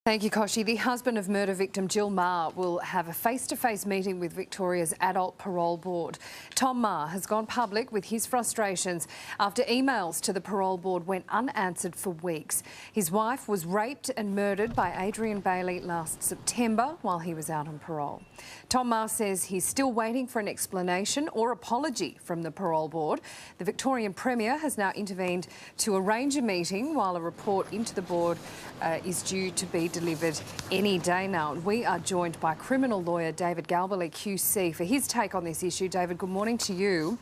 Thank you, Koshi. The husband of murder victim Jill Maher will have a face-to-face meeting with Victoria's Adult Parole Board. Tom Maher has gone public with his frustrations after emails to the Parole Board went unanswered for weeks. His wife was raped and murdered by Adrian Bailey last September while he was out on parole. Tom Maher says he's still waiting for an explanation or apology from the Parole Board. The Victorian Premier has now intervened to arrange a meeting while a report into the board is due to be delivered any day now. We are joined by criminal lawyer David Galbally QC for his take on this issue. David, good morning to you.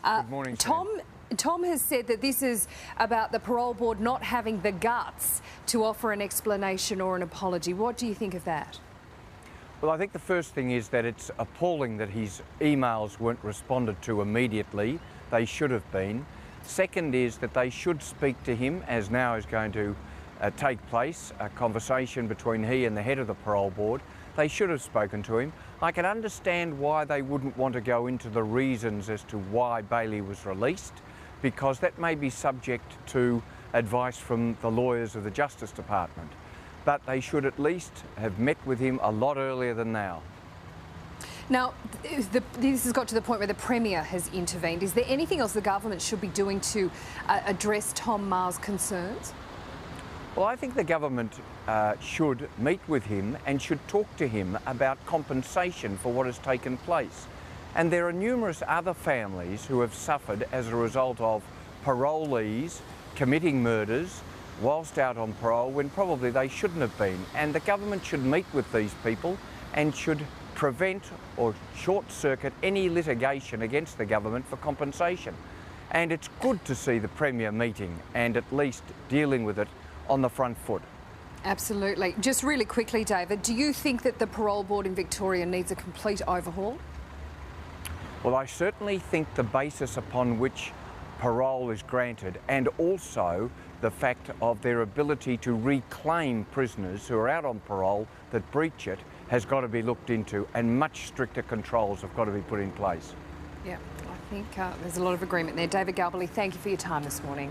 Good morning, Tom has said that this is about the Parole Board not having the guts to offer an explanation or an apology. What do you think of that? Well, I think the first thing is that it's appalling that his emails weren't responded to immediately. They should have been. Second is that they should speak to him, as now is going to take place, a conversation between he and the head of the Parole Board. They should have spoken to him. I can understand why they wouldn't want to go into the reasons as to why Bailey was released, because that may be subject to advice from the lawyers of the Justice Department. But they should at least have met with him a lot earlier than now. Now, this has got to the point where the Premier has intervened. Is there anything else the government should be doing to address Tom Maher's concerns? Well, I think the government should meet with him and should talk to him about compensation for what has taken place. And there are numerous other families who have suffered as a result of parolees committing murders whilst out on parole when probably they shouldn't have been. And the government should meet with these people and should prevent or short-circuit any litigation against the government for compensation. And it's good to see the Premier meeting and at least dealing with it on the front foot. Absolutely. Just really quickly, David, do you think that the Parole Board in Victoria needs a complete overhaul? Well, I certainly think the basis upon which parole is granted and also the fact of their ability to reclaim prisoners who are out on parole that breach it has got to be looked into, and much stricter controls have got to be put in place. Yeah, I think there's a lot of agreement there. David Galbally, thank you for your time this morning.